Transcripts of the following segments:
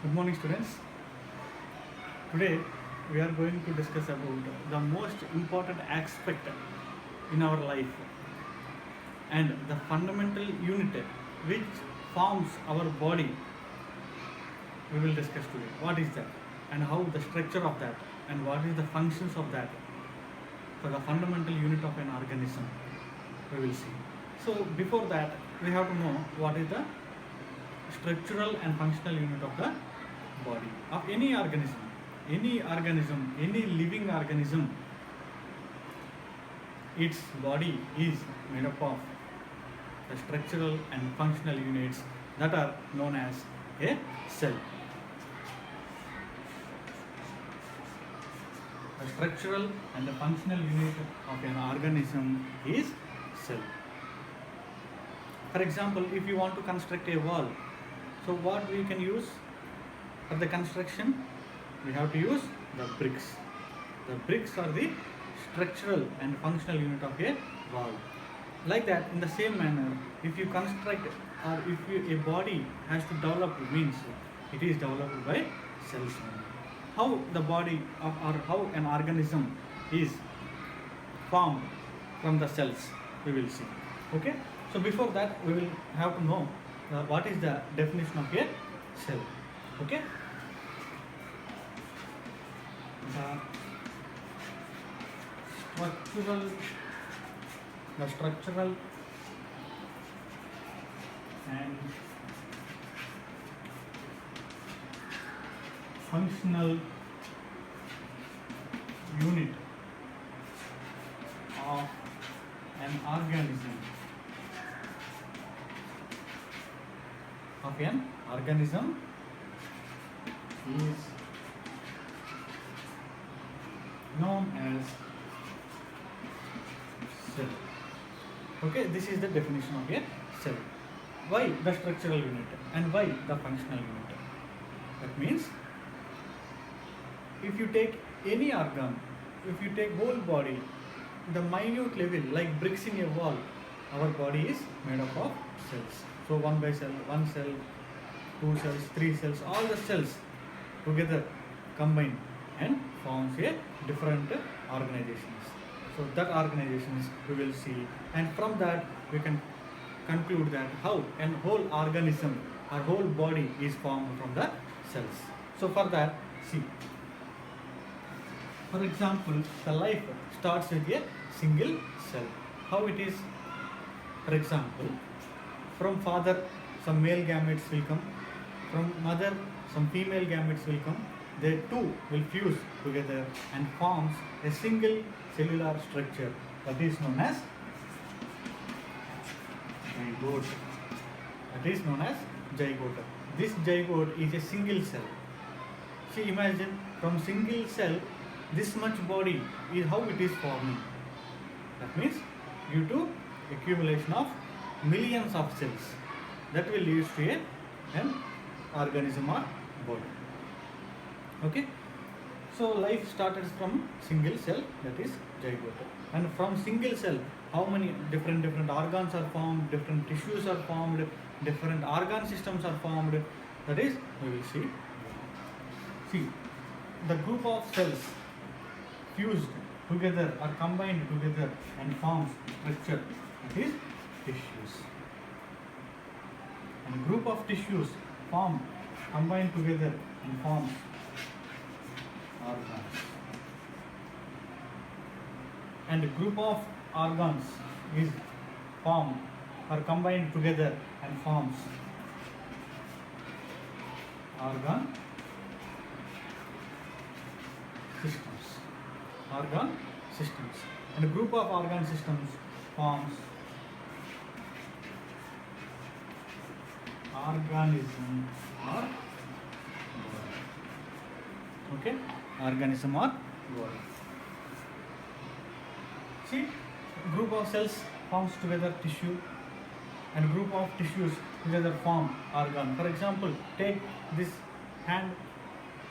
Good morning, students. Today we are going to discuss about the most important aspect in our life and the fundamental unit which forms our body. We will discuss today what is that and how the structure of that and what is the functions of that. So the fundamental unit of an organism we will see. So before that we have to know what is the structural and functional unit of the body of any organism. Any living organism, its body is made up of the structural and functional units that are known as a cell. The structural and the functional unit of an organism is cell. For example, if you want to construct a wall, so what we can use for the construction? We have to use the bricks. The bricks are the structural and functional unit of a wall. Like that, in the same manner, if you construct or if a body has to develop, means it is developed by cells. How the body or how an organism is formed from the cells, we will see. Okay. So before that, we will have to know what is the definition of a cell. Okay. The structural and functional unit of an organism is known as cell. Okay, this is the definition of a cell. Why the structural unit and why the functional unit? That means if you take any organ, if you take whole body, the minute level like bricks in a wall, our body is made up of cells. So one by cell, one cell, two cells, three cells, all the cells together combine and forms a different organizations. So that organizations we will see, and from that we can conclude that how a whole organism or whole body is formed from the cells. So for that, see, for example, the life starts with a single cell. How it is? For example, from father some male gametes will come, from mother some female gametes will come. They two will fuse together and forms a single cellular structure that is known as zygote. That is known as zygote. This zygote is a single cell. See, imagine from single cell this much body is how it is forming. That means due to accumulation of millions of cells that will lead to an organism or body. Okay. So life started from single cell, that is zygote, and from single cell how many different organs are formed, different tissues are formed, different organ systems are formed. That is, we will see. See, the group of cells fused together or combined together and forms structure, that is tissues. And group of tissues formed, combined together and forms organs. And a group of organs is formed or combined together and forms organ systems. Organ systems. And a group of organ systems forms organism or body. Okay, organism or body. See, group of cells forms together tissue, and group of tissues together form organ. For example, take this hand.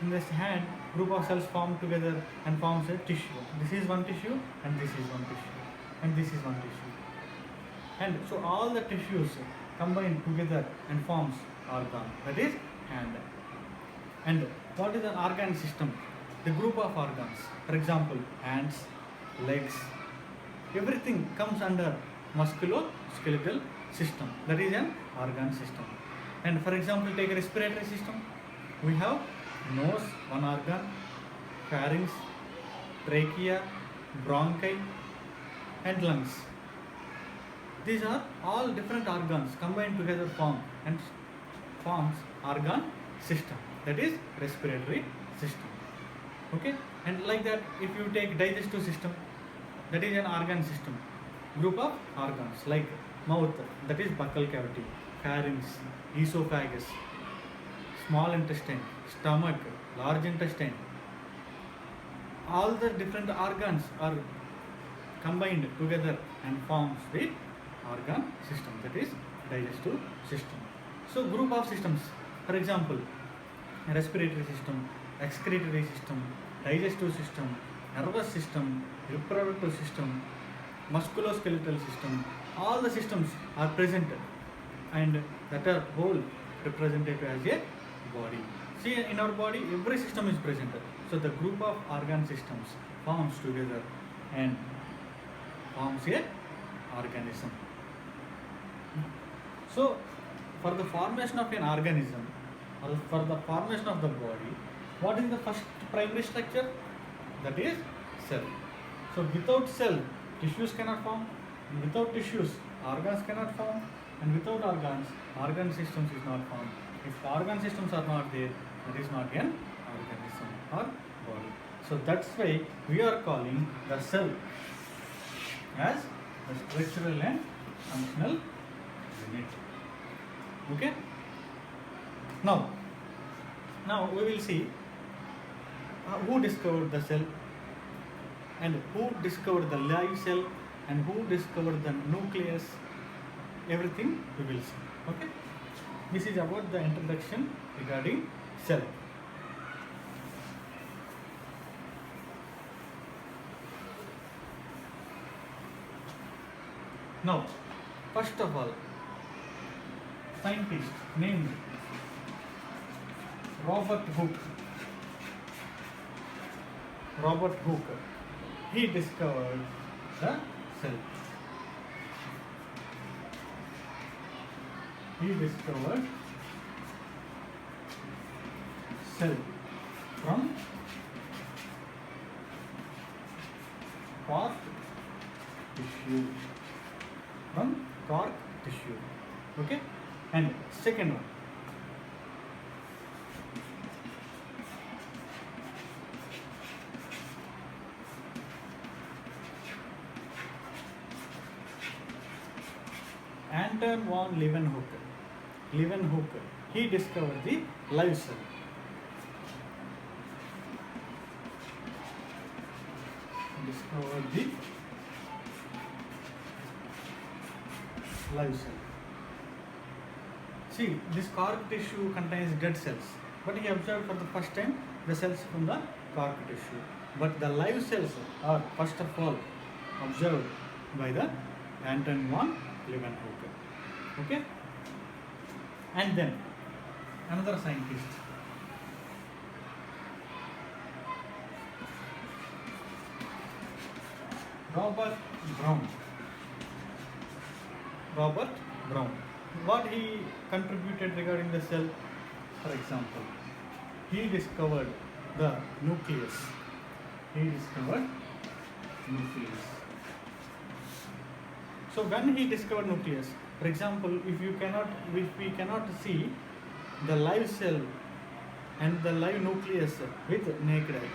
In this hand, group of cells form together and forms a tissue. This is one tissue, and this is one tissue, and this is one tissue. And so all the tissues combine together and forms organ, that is hand. And what is an organ system? The group of organs. For example, hands, legs, everything comes under musculoskeletal system. That is an organ system. And for example, take a respiratory system. We have nose, one organ, pharynx, trachea, bronchi, and lungs. These are all different organs combined together forms organ system. That is respiratory system. Okay, and like that, if you take digestive system, that is an organ system, group of organs like mouth, that is buccal cavity, pharynx, esophagus, small intestine, stomach, large intestine. All the different organs are combined together and forms the organ system, that is digestive system. So group of systems, for example, respiratory system, excretory system, digestive system, nervous system, reproductive system, musculoskeletal system, all the systems are present and that are whole represented as a body. See, in our body every system is present. So the group of organ systems forms together and forms a organism. So for the formation of an organism or for the formation of the body, what is the first primary structure? That is cell. So without cell, tissues cannot form. Without tissues, organs cannot form. And without organs, organ systems is not formed. If organ systems are not there, that is not an organism or body. So that's why we are calling the cell as the structural and functional unit. Okay? Now we will see who discovered the cell and who discovered the live cell and who discovered the nucleus. Everything we will see. Okay? This is about the introduction regarding cell. Now, first of all, scientist named Robert Hooke, he discovered the cell. He discovered cell from cork tissue. Okay? And second one, Anton von Leeuwenhoek, he discovered the live cell. See, this cork tissue contains dead cells, but he observed for the first time the cells from the cork tissue. But the live cells are first of all observed by the Anton von Leeuwenhoek. Okay? And then another scientist, Robert Brown. What he contributed regarding the cell? For example, he discovered the nucleus. So when he discovered nucleus, for example, if we cannot see the live cell and the live nucleus with naked eye,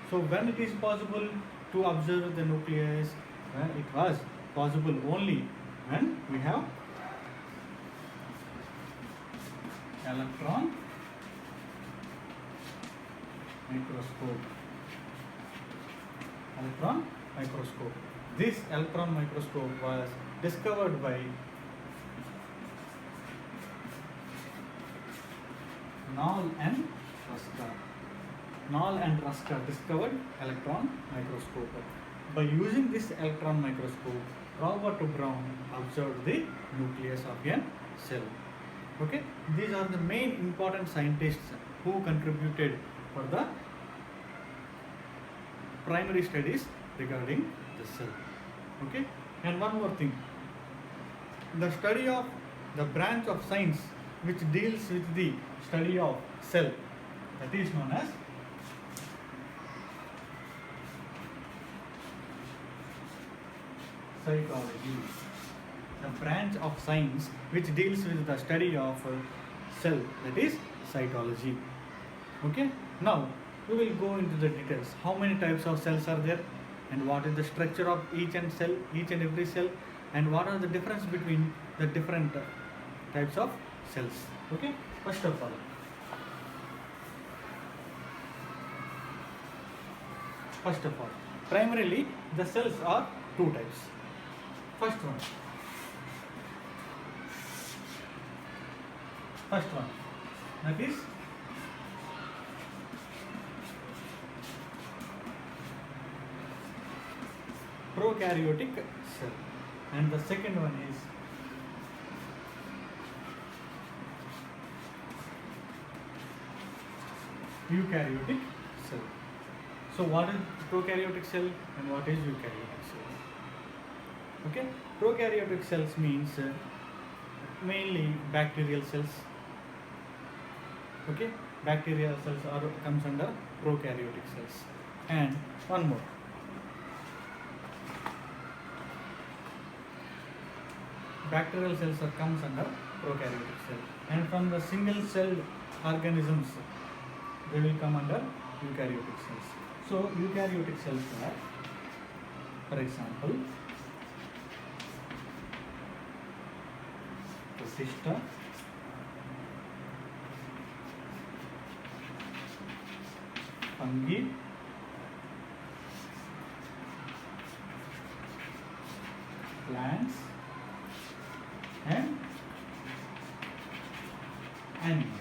so when it is possible to observe the nucleus, it was possible only when we have electron microscope. This electron microscope was discovered by Knoll and Ruska discovered electron microscope. By using this electron microscope, Robert Brown observed the nucleus of a cell. Okay, these are the main important scientists who contributed for the primary studies regarding the cell. Okay, and one more thing, the study of the branch of science which deals with the study of cell, that is known as cytology. The branch of science which deals with the study of cell, that is cytology. Okay, now we will go into the details. How many types of cells are there, and what is the structure of each and every cell, and what are the difference between the different types of cells. Okay, first of all, primarily the cells are two types. First one, that is prokaryotic cell, and the second one is eukaryotic cell. So what is prokaryotic cell and what is eukaryotic cell? Okay, prokaryotic cells means mainly bacterial cells. Okay, bacterial cells comes under prokaryotic cells. And one more, bacterial cells comes under prokaryotic cell, and from the single cell organisms they will come under eukaryotic cells. So eukaryotic cells are, for example, Protista, fungi, plants, and animals.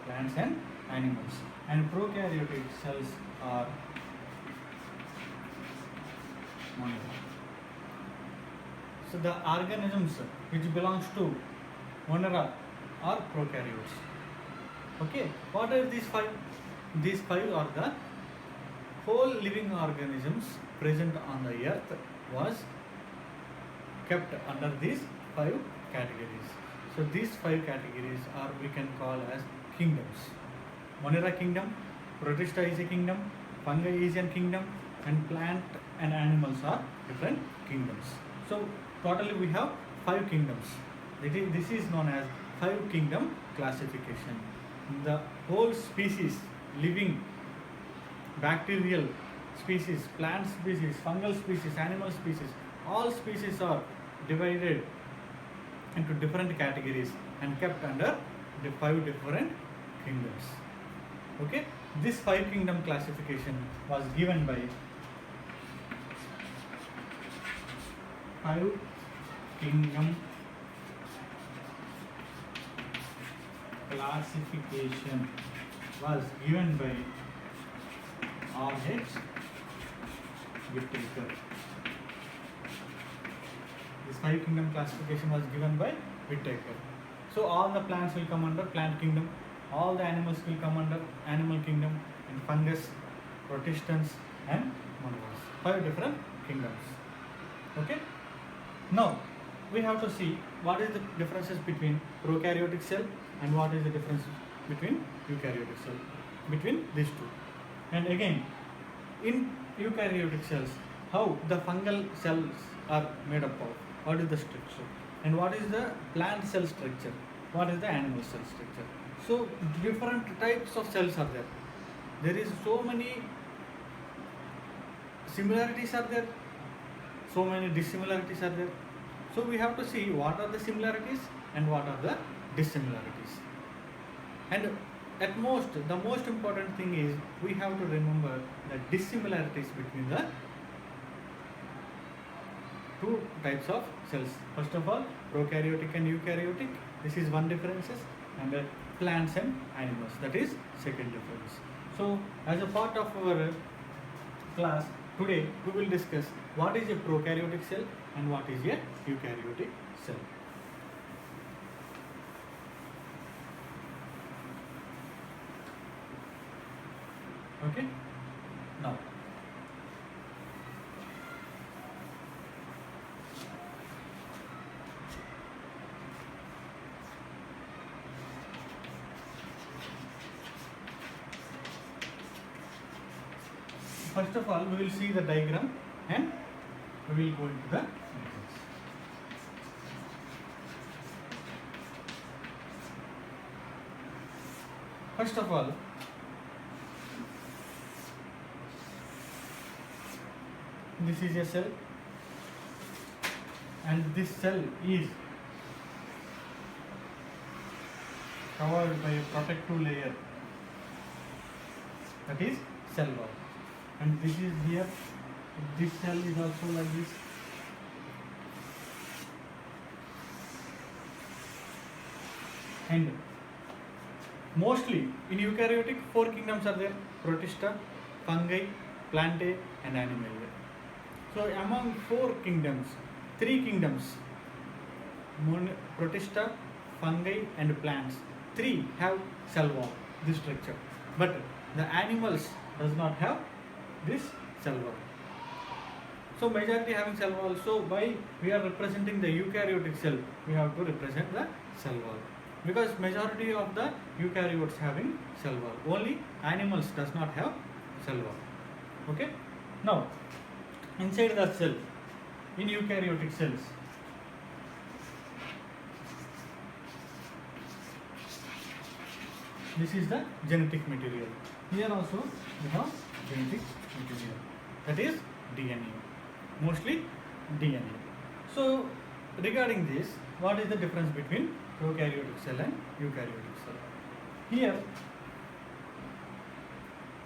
Plants and animals. And prokaryotic cells are monera. So the organisms which belongs to monera are prokaryotes. Okay, what are these five? These five are the whole living organisms present on the earth was kept under these five categories. So these five categories are, we can call as kingdoms. Monera kingdom, Protista is a kingdom, fungi is a kingdom, and plant and animals are different kingdoms. So totally we have five kingdoms. This is known as five kingdom classification. The whole species, living, bacterial species, plant species, fungal species, animal species, all species are divided into different categories and kept under the five different kingdoms. Okay, this five kingdom classification was given by five kingdom classification was given by R.H. Whittaker. This five kingdom classification was given by Whittaker. So all the plants will come under plant kingdom, all the animals will come under animal kingdom, and fungus, protistans, and monoers. Five different kingdoms. Okay. Now we have to see what is the differences between prokaryotic cell and what is the difference between eukaryotic cell, between these two. And again, in eukaryotic cells, how the fungal cells are made up of, what is the structure, and what is the plant cell structure, what is the animal cell structure. So different types of cells are there. There is so many similarities are there, so many dissimilarities are there. So we have to see what are the similarities and what are the dissimilarities. And at most, the most important thing is we have to remember the dissimilarities between the two types of cells. First of all, prokaryotic and eukaryotic. This is one differences, and plants and animals. That is second difference. So, as a part of our class today, we will discuss what is a prokaryotic cell and what is a eukaryotic cell. Okay. Now, first of all, we will see the diagram and we will go into the details. First of all, this is a cell, and this cell is covered by a protective layer, that is cell wall. And this is here, this cell is also like this. And mostly in eukaryotic, 4 kingdoms are there: Protista, fungi, plantae and animalia. So among 4 kingdoms, 3 kingdoms, Protista, fungi and plants, 3 have cell wall, this structure. But the animals does not have this cell wall. So majority having cell wall. So why we are representing the eukaryotic cell, we have to represent the cell wall, because majority of the eukaryotes having cell wall. Only animals does not have cell wall. Okay. Now, inside the cell, in eukaryotic cells, this is the genetic material. Here also we have genetic material, that is DNA, mostly DNA. So regarding this, what is the difference between prokaryotic cell and eukaryotic cell? Here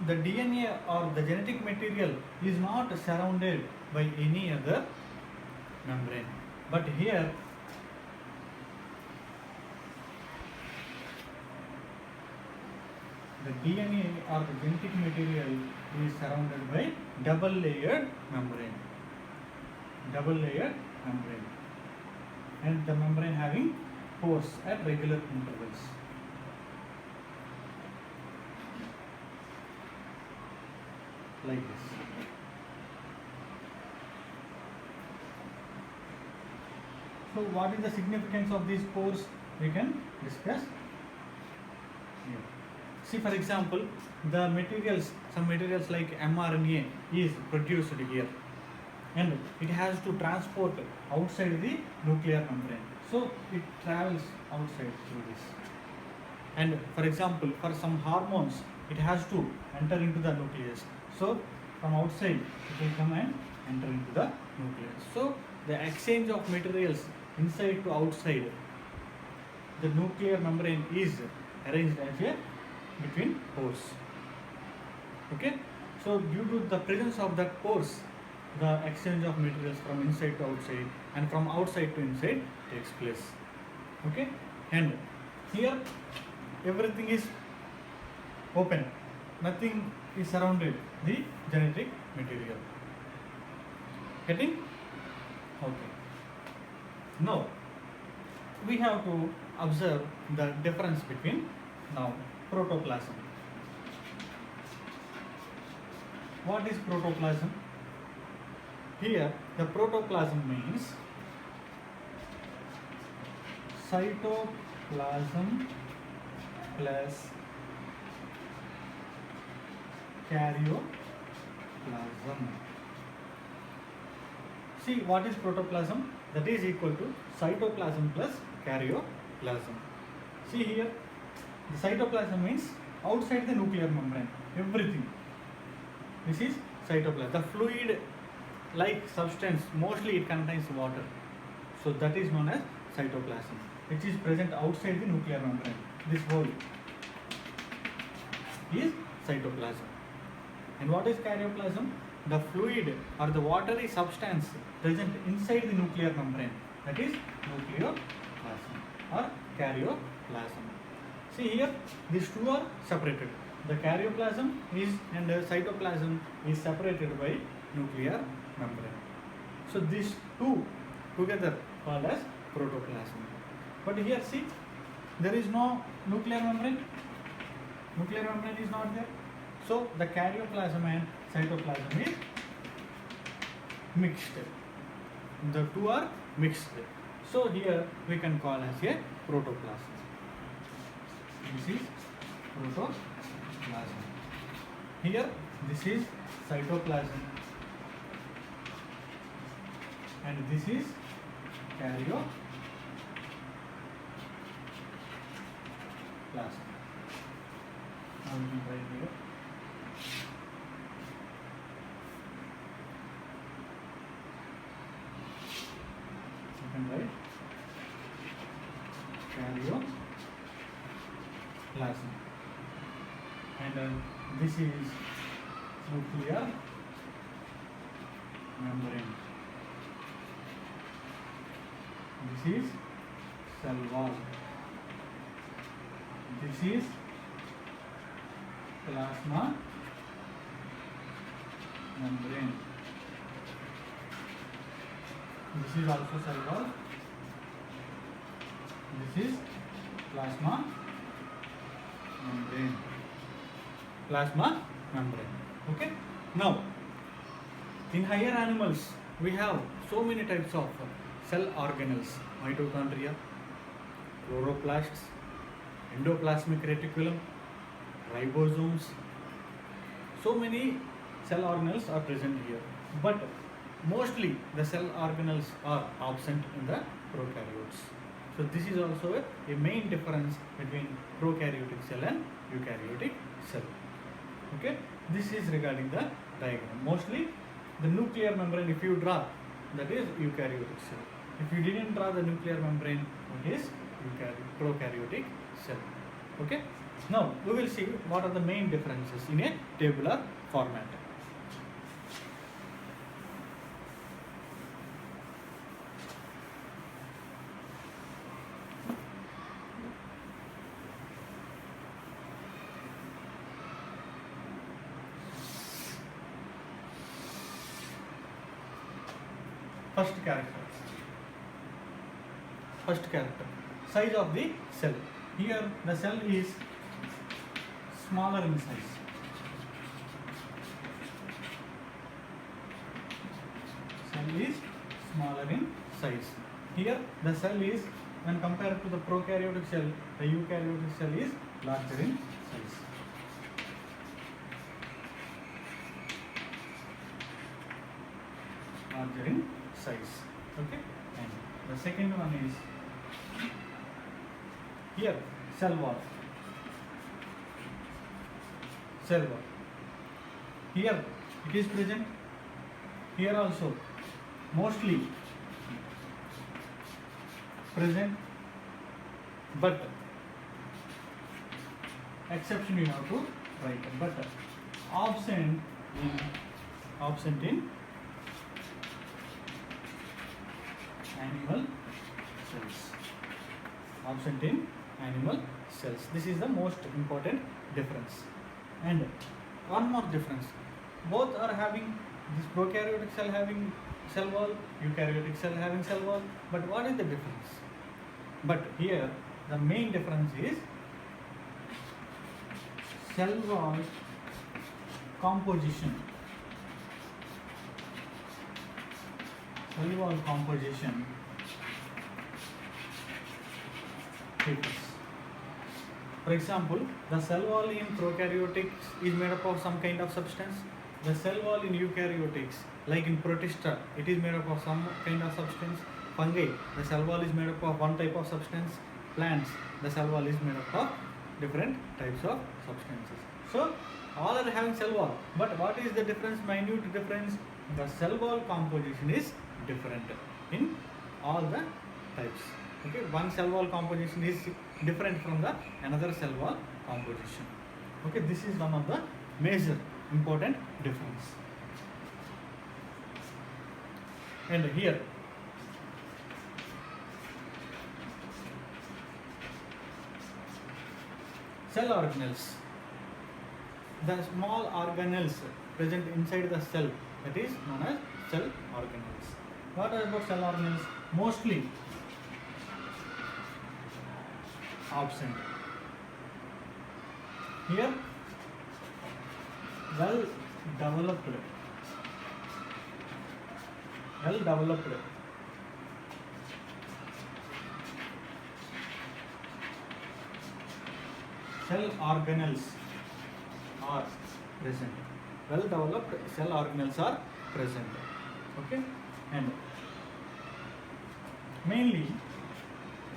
the DNA or the genetic material is not surrounded by any other membrane, but here the DNA or the genetic material is surrounded by double layered membrane, and the membrane having pores at regular intervals. Like this. So what is the significance of these pores? We can discuss here. See, for example, the materials, some materials like mRNA is produced here, and it has to transport outside the nuclear membrane. So it travels outside through this. And for example, for some hormones, it has to enter into the nucleus. So from outside it will come and enter into the nucleus. So the exchange of materials inside to outside, the nuclear membrane is arranged as a between pores. Okay. So due to the presence of that pores, the exchange of materials from inside to outside and from outside to inside takes place. Okay. And here everything is open, nothing is surrounded the genetic material. Getting? Okay. Now we have to observe the difference between now protoplasm. What is protoplasm? Here the protoplasm means cytoplasm plus karyoplasm. See, what is protoplasm? That is equal to cytoplasm plus karyoplasm. See here, the cytoplasm means outside the nuclear membrane, everything. This is cytoplasm. The fluid like substance, mostly it contains water. So that is known as cytoplasm, which is present outside the nuclear membrane. This whole is cytoplasm. And what is karyoplasm? The fluid or the watery substance present inside the nuclear membrane, that is nucleoplasm or karyoplasm. See here, these two are separated. The karyoplasm is and the cytoplasm is separated by nuclear membrane. So these two together called as protoplasm. But here see, there is no nuclear membrane. Nuclear membrane is not there. So the karyoplasm and cytoplasm is mixed. The two are mixed. So here we can call as a protoplasm. This is protoplasm. Here this is cytoplasm and this is karyoplasm. Now we can write here. You can write karyoplasm. And this is nuclear membrane. This is cell wall. This is plasma membrane. This is also cell wall. This is plasma membrane. Plasma membrane. Okay. Now, in higher animals, we have so many types of cell organelles: mitochondria, chloroplasts, endoplasmic reticulum, ribosomes. So many cell organelles are present here, but mostly the cell organelles are absent in the prokaryotes. So this is also a main difference between prokaryotic cell and eukaryotic cell. Okay, this is regarding the diagram. Mostly the nuclear membrane, if you draw, that is eukaryotic cell. If you didn't draw the nuclear membrane, it is prokaryotic cell. Okay, now we will see what are the main differences in a tabular format. First character, size of the cell. Here the cell is smaller in size. Cell is smaller in size. Here the cell is, when compared to the prokaryotic cell, the eukaryotic cell is larger in size. Larger in size. Okay, and the second one is here cell wall. Cell wall. Here it is present. Here also mostly present, but exception you have to write. But absent in animal cells. Absent in animal cells. This is the most important difference. And one more difference. Both are having this prokaryotic cell having cell wall, eukaryotic cell having cell wall. But what is the difference? But here the main difference is cell wall composition. Cell wall composition differs. For example, the cell wall in prokaryotics is made up of some kind of substance. The cell wall in eukaryotics, like in Protista, it is made up of some kind of substance. Fungi, the cell wall is made up of one type of substance. Plants, the cell wall is made up of different types of substances. So, all are having cell wall. But what is the difference, minute difference? The cell wall composition is different in all the types. Okay, one cell wall composition is different from the another cell wall composition. Okay, this is one of the major important difference. And here cell organelles, the small organelles present inside the cell, that is known as cell organelles. What are about cell organelles? Mostly absent. Here well developed, well developed cell organelles are present. Well developed cell organelles are present. Okay, and mainly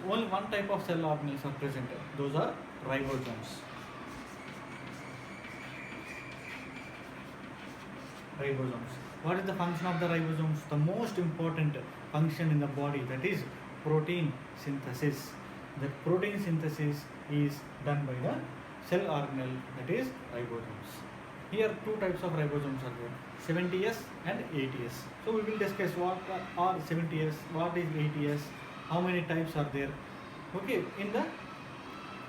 only one type of cell organelles are present. Those are ribosomes. Ribosomes. What is the function of the ribosomes? The most important function in the body, that is protein synthesis. The protein synthesis is done by the cell organelle, that is ribosomes. Here two types of ribosomes are there, 70S and 80S. So we will discuss what are 70S, what is 80S, how many types are there. Okay, in the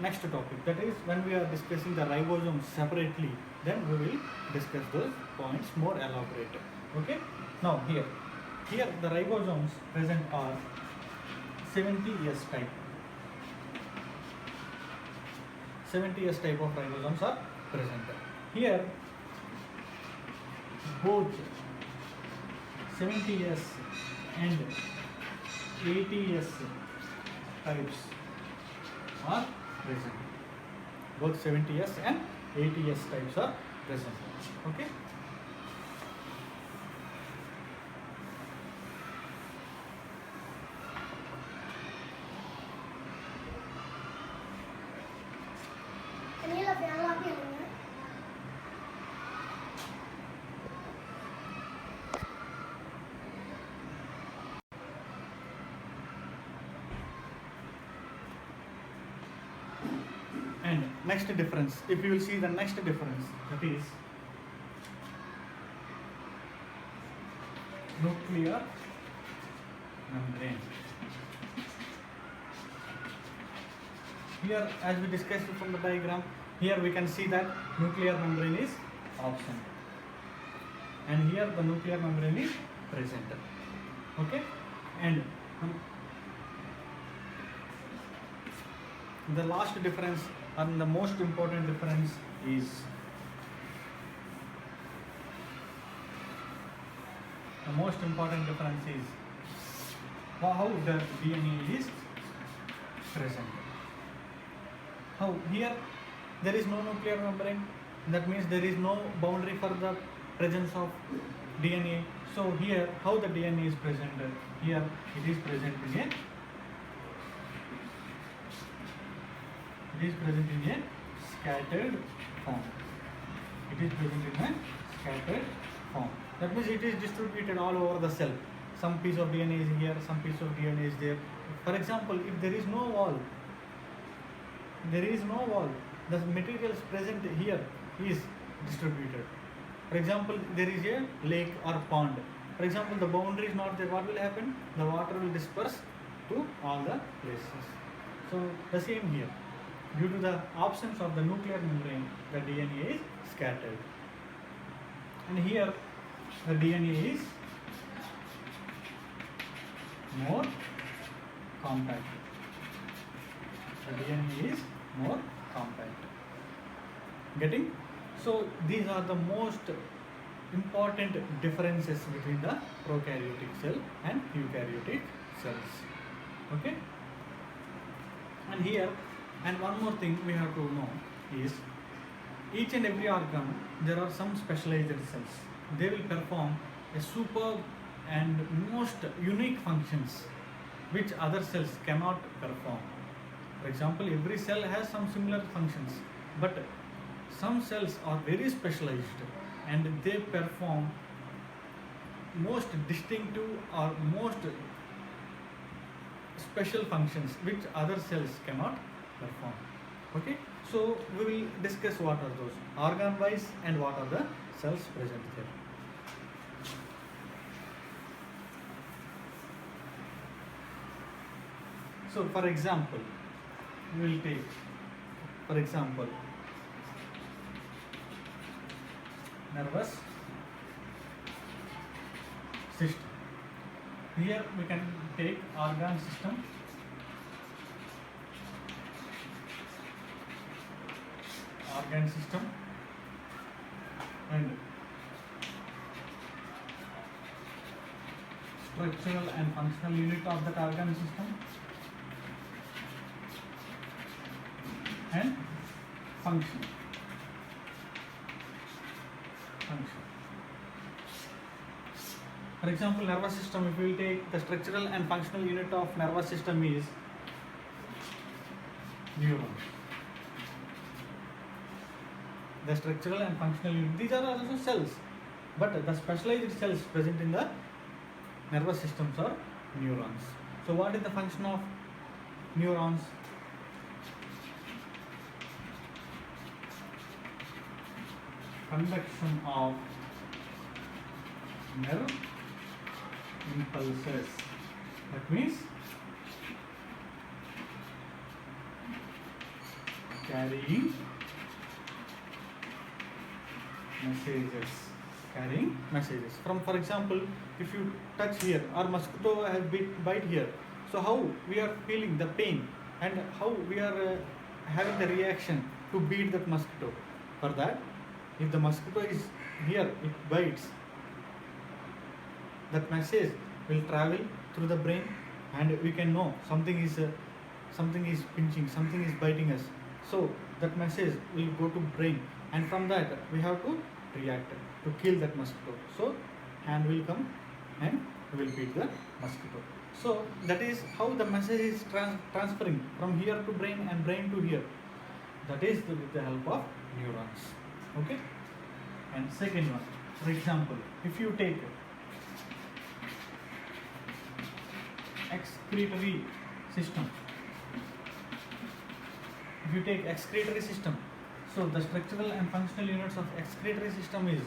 next topic, that is when we are discussing the ribosomes separately, then we will discuss those points more elaborate. Okay, now here the ribosomes present are 70S type. 70S type of ribosomes are present. Here both 70S and 80S types are present. Both 70S and 80S types are present. Okay. And next difference, if you will see the next difference, that is nuclear membrane. Here, as we discussed from the diagram, here we can see that nuclear membrane is absent, and here the nuclear membrane is present. Okay, and the last difference and the most important difference is how the DNA is present. How here there is no nuclear membrane, that means there is no boundary for the presence of DNA. So here how the DNA is present? Here it is present in a scattered form. It is present in a scattered form. That means it is distributed all over the cell. Some piece of DNA is here, some piece of DNA is there. For example, if there is no wall, the materials present here is distributed. For example, there is a lake or pond. For example, the boundary is not there. What will happen? The water will disperse to all the places. So the same here. Due to the absence of the nuclear membrane, the DNA is scattered. And here the DNA is more compact. The DNA is more compact. Getting? So these are the most important differences between the prokaryotic cell and eukaryotic cells. Okay? And here, and one more thing we have to know is, each and every organ, there are some specialized cells. They will perform a superb and most unique functions which other cells cannot perform. For example, every cell has some similar functions, but some cells are very specialized and they perform most distinctive or most special functions which other cells cannot perform. Okay, so we will discuss what are those organ wise and what are the cells present there. So for example, we will take nervous system. Here we can take organ system, and structural and functional unit of that organ system, and function. For example, nervous system, if we will take the structural and functional unit of nervous system is neuron. The structural and functional unit, these are also cells, but the specialized cells present in the nervous systems are neurons. So what is the function of neurons? Conduction of nerve impulses. That means carrying messages. For example, if you touch here, or mosquito has bite here, so how we are feeling the pain and how we are having the reaction to beat that mosquito. For that, if the mosquito is here, it bites, that message will travel through the brain, and we can know something is pinching, something is biting us. So that message will go to brain, and from that we have to react to kill that mosquito. So hand will come and we will beat the mosquito. So that is how the message is transferring from here to brain and brain to here. That is with the help of neurons. Okay. And second one, for example, if you take excretory system. If you take excretory system, so the structural and functional units of excretory system is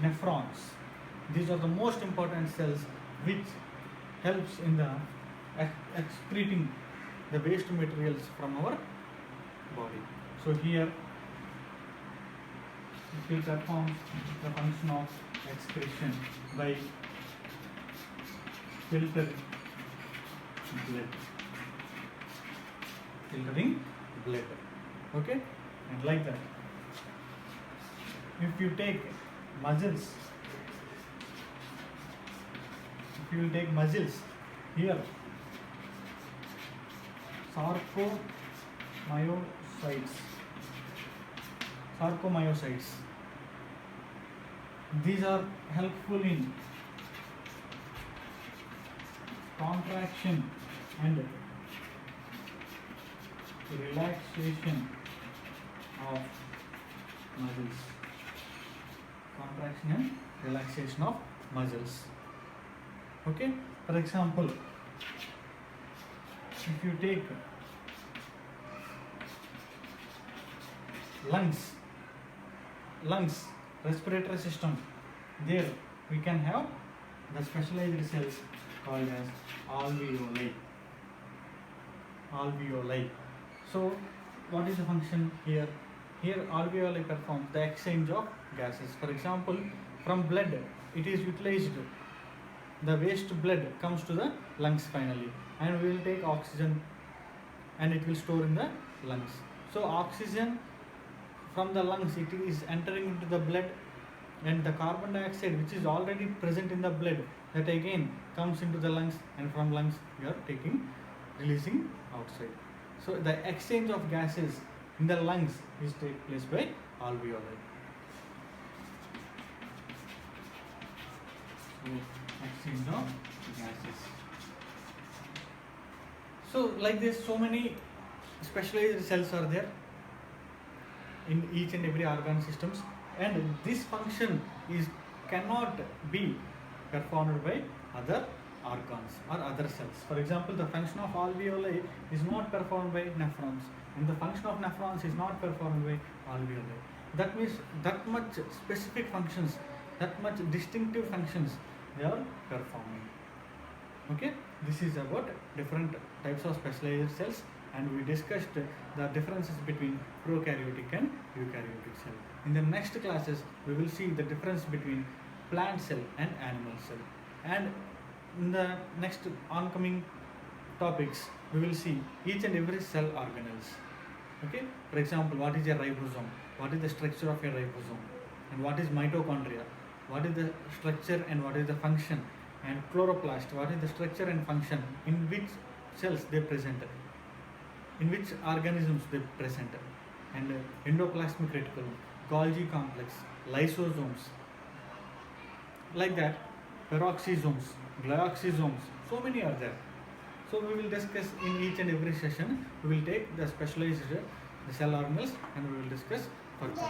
nephrons. These are the most important cells which helps in the excreting the waste materials from our body. So here it will perform the function of excretion by filtering blood. Okay, and like that. If you take muscles, here sarcomyocytes. These are helpful in contraction and relaxation of muscles. Contraction and relaxation of muscles. Okay. For example, if you take lungs, respiratory system, there we can have the specialized cells called as alveoli. So what is the function here? Here alveoli performs the exchange of gases. For example, from blood it is utilized, the waste blood comes to the lungs finally, and we will take oxygen and it will store in the lungs. So oxygen from the lungs, it is entering into the blood, and the carbon dioxide which is already present in the blood, that again comes into the lungs, and from lungs you are releasing outside. So the exchange of gases in the lungs is take place by alveoli. So exchange of gases. So like this, so many specialized cells are there in each and every organ systems, and this function cannot be performed by other organs or other cells. For example, the function of alveoli is not performed by nephrons, and the function of nephrons is not performed by alveoli. That means that much specific functions, that much distinctive functions they are performing. Okay, this is about different types of specialized cells, and we discussed the differences between prokaryotic and eukaryotic cell. In the next classes, we will see the difference between plant cell and animal cell. And in the next oncoming topics, we will see each and every cell organelles. Okay, for example, what is a ribosome? What is the structure of a ribosome? And what is mitochondria? What is the structure and what is the function? And chloroplast, what is the structure and function? In which cells they present? In which organisms they present? And endoplasmic reticulum, Golgi complex, lysosomes, like that, peroxisomes, glyoxysomes, so many are there. So we will discuss in each and every session. We will take the specialized the cell organelles and we will discuss further.